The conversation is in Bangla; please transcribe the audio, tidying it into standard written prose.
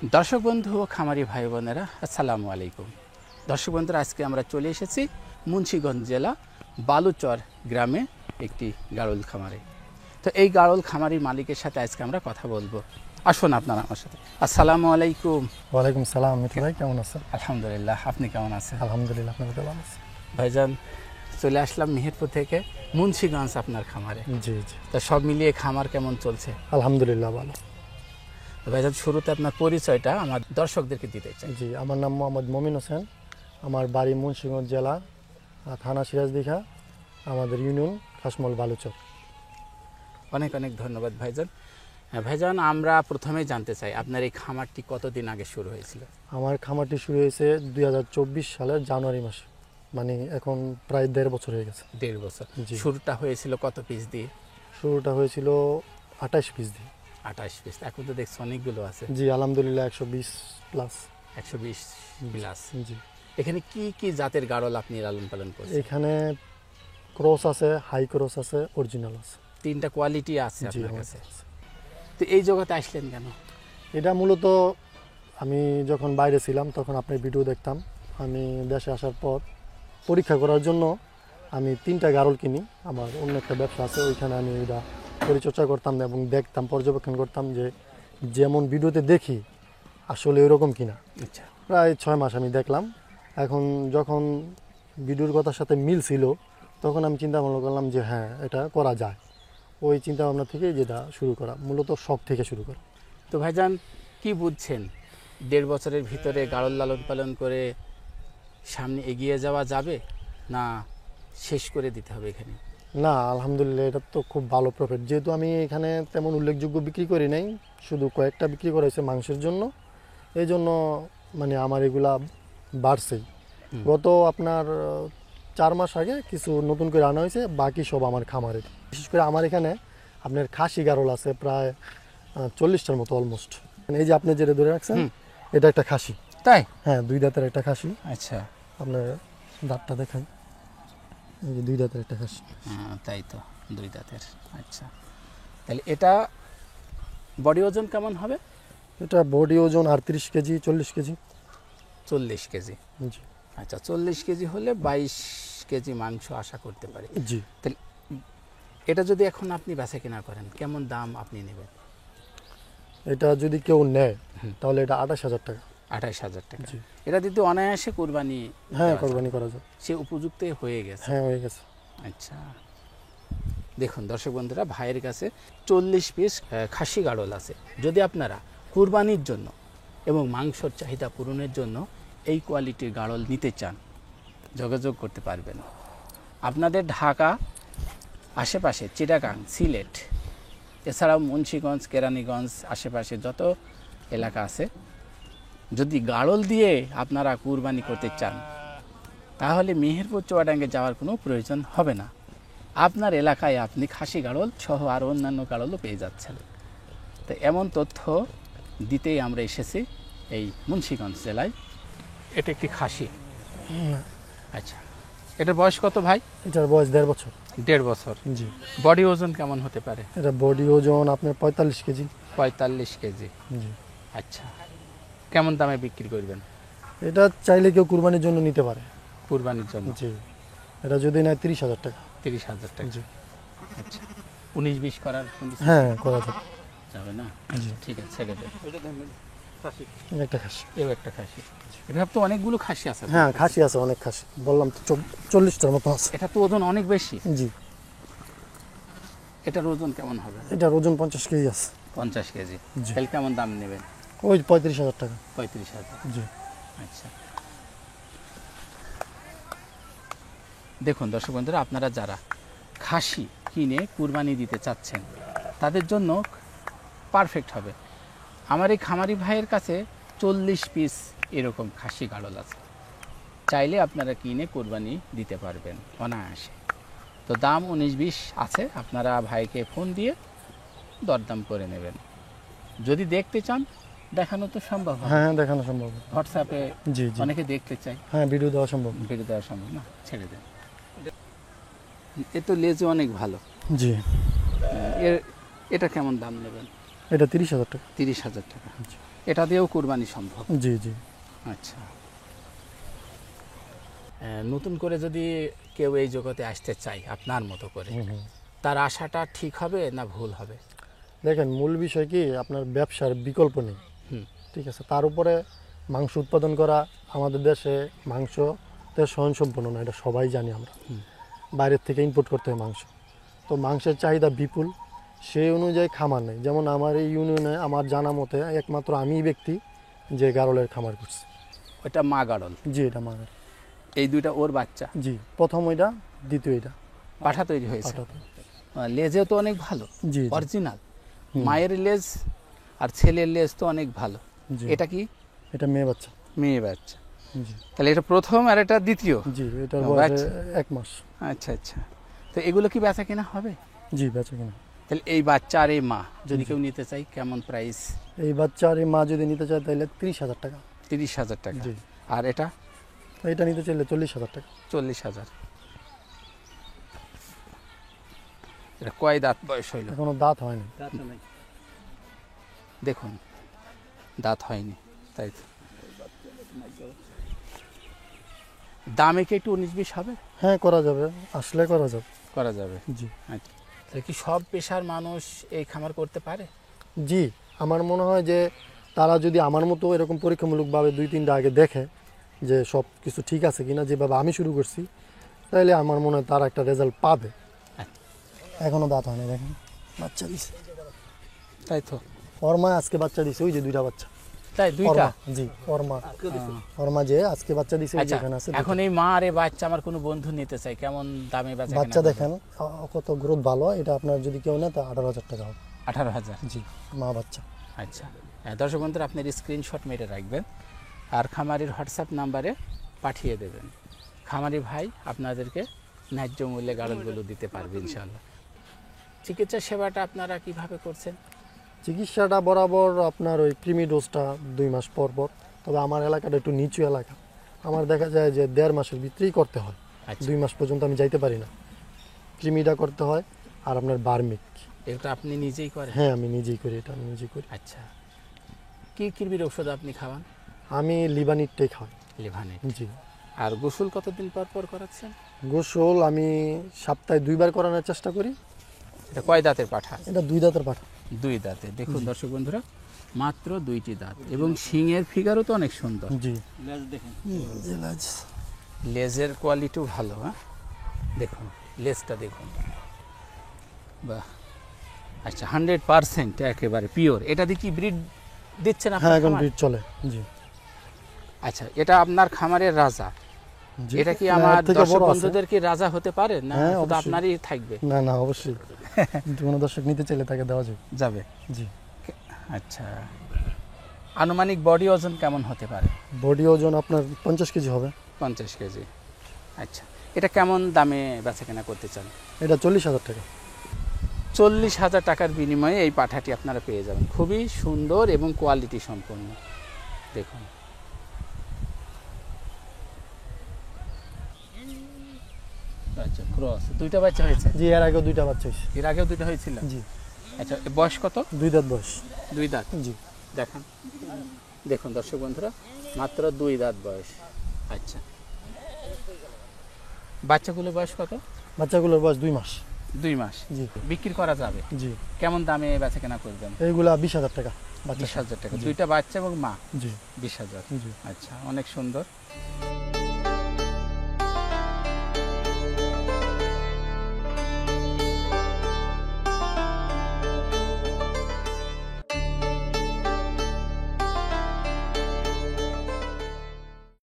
দর্শক বন্ধু ও খামারি ভাই বোনেরা আসসালামু আলাইকুম। দর্শক বন্ধুরা, আজকে আমরা চলে এসেছি মুন্সিগঞ্জ জেলা বালুচর গ্রামে একটি গাড়ল খামারে। তো এই গাড়ল খামারি মালিকের সাথে আজকে আমরা কথা বলবো। আসুন আপনারা আমার সাথে। আসসালামু আলাইকুম। ওয়ালাইকুম সালাম। মিঠু ভাই কেমন আছেন? আলহামদুলিল্লাহ, আপনি কেমন আছেন? আলহামদুলিল্লাহ, আপনার ভালো আছেন? ভাইজান, চলে আসলাম মেহেরপুর থেকে মুন্সিগঞ্জ আপনার খামারে। জি জি, তা সব মিলিয়ে খামার কেমন চলছে? আলহামদুলিল্লাহ ভালো। ভাইজান, শুরুতে আপনার পরিচয়টা আমার দর্শকদেরকে দিতে চাই। জি, আমার নাম মোহাম্মদ মমিন হোসেন। আমার বাড়ি মুন্সিগঞ্জ জেলা, থানা সিরাজদিঘা, আমাদের ইউনিয়ন খাসমল বালুচর। অনেক অনেক ধন্যবাদ ভাইজান। ভাইজান, আমরা প্রথমেই জানতে চাই আপনার এই খামারটি কতদিন আগে শুরু হয়েছিল? আমার খামারটি শুরু হয়েছে 2024 সালের জানুয়ারি মাসে, মানে এখন প্রায় 1.5 বছর হয়ে গেছে। 1.5 বছর। জি। শুরুটা হয়েছিল কত পিস দিয়ে? শুরুটা হয়েছিল 28 পিস দিয়ে। 28 পিস। এখন তো দেখছি অনেকগুলো আছে। জি, আলহামদুলিল্লাহ 120 প্লাস। 120 প্লাস। জি, এখানে কি কি জাতের গাড়ল আপনি লালন পালন করছেন? এখানে ক্রস আছে, হাই ক্রস আছে, অরিজিনাল আছে। 3টা কোয়ালিটি আছে জি, আপনার আমার কাছে। কাছে। তো এই জগতে আসলেন কেন? এটা মূলত আমি যখন বাইরে ছিলাম তখন আপনার ভিডিও দেখতাম। আমি দেশে আসার পর পরীক্ষা করার জন্য আমি 3টা গাড়ল কিনি। আমার অন্য একটা ব্যবসা আছে, ওইখানে আমি এটা পরিচর্যা করতাম এবং দেখতাম, পর্যবেক্ষণ করতাম যে যেমন ভিডিওতে দেখি আসলে ওইরকম কিনা। আচ্ছা। প্রায় 6 মাস আমি দেখলাম। এখন যখন ভিডিওর কথার সাথে মিল ছিল তখন আমি চিন্তা ভাবনা করলাম যে হ্যাঁ, এটা করা যায়। ওই চিন্তা ভাবনা থেকে যেটা শুরু করা, মূলত শখ থেকে শুরু করা। তো ভাইজান, কি বুঝছেন 1.5 বছরের ভিতরে গাড়ল লালন পালন করে সামনে এগিয়ে যাওয়া যাবে, না শেষ করে দিতে হবে এখানে? না, আলহামদুলিল্লাহ এটা তো খুব ভালো প্রফিট। যেহেতু আমি এখানে তেমন উল্লেখযোগ্য বিক্রি করি নাই, শুধু কয়েকটা বিক্রি করা হয়েছে মাংসের জন্য, এই জন্য মানে আমার এগুলা বাড়ছেই। গত আপনার 4 মাস আগে কিছু নতুন করে আনা হয়েছে, বাকি সব আমার খামারে। বিশেষ করে আমার এখানে আপনার খাসি গারল আছে প্রায় 40টার মতো অলমোস্ট। এই যে আপনি যেটা ধরে রাখছেন এটা একটা খাসি। তাই? হ্যাঁ, 2 দাঁতের একটা খাসি। আচ্ছা। আপনার দাঁতটা দেখাই, এই যে 2 দাঁতের একটা খাসি। হ্যাঁ, তাই তো, 2 দাঁতের। আচ্ছা, তাহলে এটা বডি ওজন কেমন হবে? এটা বডি ওজন 38 কেজি, 40 কেজি। 40 কেজি। জি আচ্ছা, 40 কেজি হলে 22 কেজি মাংস আশা করতে পারি। জি। তাহলে এটা যদি এখন আপনি বেচা কেনা করেন, কেমন দাম আপনি নেবেন? এটা যদি কেউ নেয় তাহলে এটা 28,000 টাকা। 28,000 টাকা। জি। এটা দিতে অনায়াসে কোরবানি হ্যাঁ, দেওয়া কোরবানি যাবে। করা যায়। সে উপযুক্ত হয়ে গেছে। হ্যাঁ, হয়ে গেছে। আচ্ছা, দেখুন দর্শক বন্ধুরা, ভাইয়ের কাছে 40 পিস খাসি গাড়ল আছে। যদি আপনারা কুরবানির জন্য এবং মাংসর চাহিদা পূরণের জন্য এই কোয়ালিটির গাড়ল নিতে চান, যোগাযোগ করতে পারবেন। আপনাদের ঢাকা, আশেপাশে চিটাগাং, সিলেট, এছাড়াও মুন্সিগঞ্জ, কেরানীগঞ্জ আশেপাশে যত এলাকা আছে, যদি গাড়ল দিয়ে আপনারা কুরবানি করতে চান তাহলে মেহেরপুর চুয়াডাঙ্গে যাওয়ার কোনো প্রয়োজন হবে না। আপনার এলাকায় আপনি খাসি গাড়ল সহ আরও অন্যান্য গাড়লও পেয়ে যাচ্ছেন। তো এমন তথ্য দিতেই আমরা এসেছি এই মুন্সিগঞ্জ জেলায়। এটা একটি খাসি। আচ্ছা, এটার বয়স কত ভাই? এটার বয়স 1.5 বছর। 1.5 বছর। জি। বডি ওজন কেমন হতে পারে? এটা বডি ওজন আপনার 45 কেজি। 45 কেজি। জি। আচ্ছা, কেমন দামে বিক্রি করবেন? এটা চাইলে কেউ কুরবানির জন্য নিতে পারে। কুরবানির জন্য? জি। এটা যদি নেয় 30,000 টাকা। 30,000 টাকা। জি। আচ্ছা, 19-20 করার condition হ্যাঁ, করা যাবে। যাবে না? জি। ঠিক আছে, ছেড়ে দেন। একটা খাসি। এও একটা খাসি। এটা তো অনেকগুলো খাসি আছে। হ্যাঁ, খাসি আছে, অনেক খাসি। বললাম তো 40টার মতো আছে। এটা তো ওজন অনেক বেশি। জি। এটার ওজন কেমন হবে? এটার ওজন 50 কেজি আছে। 50 কেজি। জি। তাহলে কেমন দাম নেবেন? ওই 35,000 টাকা। 35,000। জি। আচ্ছা, দেখুন দর্শক বন্ধুরা, আপনারা যারা খাসি কিনে কুরবানি দিতে চাচ্ছেন তাদের জন্য পারফেক্ট হবে। আমার এই খামারি ভাইয়ের কাছে 40 পিস এরকম খাসি গাড়ল আছে। চাইলে আপনারা কিনে কুরবানি দিতে পারবেন অনায়াসে। তো দাম 19-20 আছে, আপনারা ভাইকে ফোন দিয়ে দরদাম করে নেবেন। যদি দেখতে চান দেখানো তো সম্ভব হবে। হ্যাঁ, দেখানো সম্ভব। হোয়াটসঅ্যাপে জি জি। অনেকে দেখতে চাই, হ্যাঁ, ভিডিও দেওয়া সম্ভব। ভিডিও দেওয়া সম্ভব না, ছেড়ে দেন। এ তো লেজও অনেক ভালো। জি। এর এটা কেমন দাম নেবেন? এটা 30,000 টাকা। 30,000 টাকা। এটা দিয়েও কুরবানি সম্ভব। জি জি। আচ্ছা, নতুন করে যদি কেউ এই জগতে আসতে চায় আপনার মতো করে, তার আশাটা ঠিক হবে না ভুল হবে? দেখেন, মূল বিষয় কি, আপনার ব্যবসার বিকল্প নেই। হুম। ঠিক আছে, তার উপরে মাংস উৎপাদন করা আমাদের দেশে মাংসতে স্বয়ংসম্পূর্ণ না, এটা সবাই জানি আমরা। বাইরের থেকে ইম্পোর্ট করতে হয় মাংস। তো মাংসের চাহিদা বিপুল, সেই অনুযায়ী খামার নেই। যেমন আমার এই ইউনিয়নে আমার জানা মতে একমাত্র আমিই ব্যক্তি যে গারলের খামার করছি। ওটা মা গাড়ল, জি, এটা মাগার। এই দুইটা ওর বাচ্চা? জি, প্রথম ওইটা, দ্বিতীয় এটা। পাঠা তৈরি হয়েছে? পাঠাতে। লেজেও তো অনেক ভালো, জি জি, অরিজিনাল। মায়ের লেজ আর ছেলের লেজ তো অনেক ভালো। জি। এটা কি? এটা মেয়ে বাচ্চা। মেয়ে বাচ্চা। জি তাহলে এটা প্রথম আর এটা দ্বিতীয়? জি, এটার ও, বয়স আচ্ছা। 1 মাস। আচ্ছা আচ্ছা, তো এগুলো কি বেচা কিনা হবে? জি, বেচা কিনা। তাহলে এই বাচ্চা আর এই মা যদি কেউ নিতে চাই, কেমন প্রাইস? এই বাচ্চা আর এই মা যদি নিতে চায় তাহলে 30,000 টাকা। 30,000 টাকা। জি। আর এটা? এটা নিতে চাইলে 40,000 টাকা। 40,000। এটা কয় দাঁত বয়স হইল? এখনো দাঁত হয়নি। দেখুন, দাঁত হয়নি, তাই তো। দামে কি একটু 19-20 হবে? হ্যাঁ, করা যাবে, আসলে করা যাবে। করা যাবে। জি আচ্ছা, তাহলে কি সব পেশার মানুষ এই খামার করতে পারে? জি, আমার মনে হয় যে তারা যদি আমার মতো এরকম পরীক্ষামূলকভাবে 2-3টা আগে দেখে যে সব কিছু ঠিক আছে কিনা, যেভাবে আমি শুরু করছি, তাহলে আমার মনে হয় তারা একটা রেজাল্ট পাবে। আচ্ছা। এখনো দাঁত হয়নি, দেখেন বাচ্চা দিছে। তাই তো। ওর মা আজকে বাচ্চা দিছে, ওই যে 2টা বাচ্চা। তাই দুইটা? জি, ওর মা যে আজকে বাচ্চা দিছে, ওই আচ্ছা, যেখানে আছে। এখন এই মা আর এই বাচ্চা আমার কোনো বন্ধু নিতে চাই, কেমন দামে বেচা কিনা বাচ্চা করবে? দেখেন কত গ্রোথ ভালো। এটা আপনার যদি কেউ নেয় তা 18,000 টাকা হবে। 18,000? জি, মা বাচ্চা। আচ্ছা, দর্শক বন্ধুরা, আপনার স্ক্রিনশট মেরে রাখবেন আর খামারির হোয়াটসঅ্যাপ নাম্বারে পাঠিয়ে দেবেন। খামারি ভাই আপনাদেরকে ন্যায্য মূল্যে গাড়লগুলো দিতে পারবে ইনশাআল্লাহ। চিকিৎসা সেবাটা আপনারা কিভাবে করছেন? চিকিৎসাটা বরাবর আপনার ওই কৃমি ডোজটা 2 মাস পর পর। তবে আমার এলাকাটা একটু নিচু এলাকা, আমার দেখা যায় যে 1.5 মাসের ভিতরেই করতে হয়। আচ্ছা, 2 মাস পর্যন্ত আমি যাইতে পারি না। কৃমিটা করতে হয়, আর আপনার বার্মিক। এটা আপনি নিজেই করেন? হ্যাঁ, আমি নিজেই করি, এটা আমি নিজেই করি। আচ্ছা, কি কৃমির ওষুধ আপনি খাওয়ান? আমি লিবানিটটাই খাই। লিভানে? জি। আর গোসল কতদিন পর পর করাচ্ছেন? গোসল আমি সপ্তাহে 2 বার করানোর চেষ্টা করি। এটা কয় দাঁতের পাঠা? এটা 2 দাঁতের পাঠা। 2 দাঁতে। দেখুন দর্শক বন্ধুরা, মাত্র 2টি দাঁত এবং শিংয়ের ফিগারও তো অনেক সুন্দর। জি। লেজের কোয়ালিটিও ভালো। হ্যাঁ, দেখুন লেজটা দেখুন, বাহ। আচ্ছা, 100% একেবারে পিওর। এটা দিয়ে কি ব্রিড দিচ্ছেন হ্যাঁ, আপনার এখন খামারে? ব্রিড চলে। জি আচ্ছা, এটা আপনার খামারের রাজা। জি। এটা কি না, আমার এর থেকে দর্শক বড় আছে। বন্ধুদের কি রাজা হতে পারে না হ্যাঁ, শুধু অবশ্যই। আপনারই থাকবে? না না, অবশ্যই। কিন্তু কোনো দর্শক নিতে চাইলে তাকে দেওয়া যাবে। যাবে। জি। আচ্ছা, আনুমানিক বডি ওজন কেমন হতে পারে? বডি ওজন আপনার 50 কেজি হবে। 50 কেজি। আচ্ছা, এটা কেমন দামে বেচাকেনা করতে চান? এটা 40,000 টাকা। 40,000 টাকার বিনিময়ে এই পাঠাটি আপনারা পেয়ে যাবেন, খুবই সুন্দর এবং কোয়ালিটি সম্পন্ন। দেখুন, আচ্ছা, ক্রস 2টা বাচ্চা হয়েছে? জি, এর আগেও 2টা বাচ্চা হয়েছে। এর আগেও 2টা হয়েছিল? জি। আচ্ছা, এর বয়স কত? 2 দাঁত বয়স। 2 দাঁত? জি। দেখেন, দেখুন দর্শক বন্ধুরা, মাত্র 2 দাঁত বয়স। আচ্ছা, বাচ্চাগুলোর বয়স কত? বাচ্চাগুলোর বয়স 2 মাস। 2 মাস। জি বিক্রি করা যাবে? জি। কেমন দামে বেচাকেনা করবেন? এইগুলা 20,000 টাকা বাচ্চা। 20,000 টাকা। 2টা বাচ্চা এবং মা? জি 20,000। জি। আচ্ছা, অনেক সুন্দর।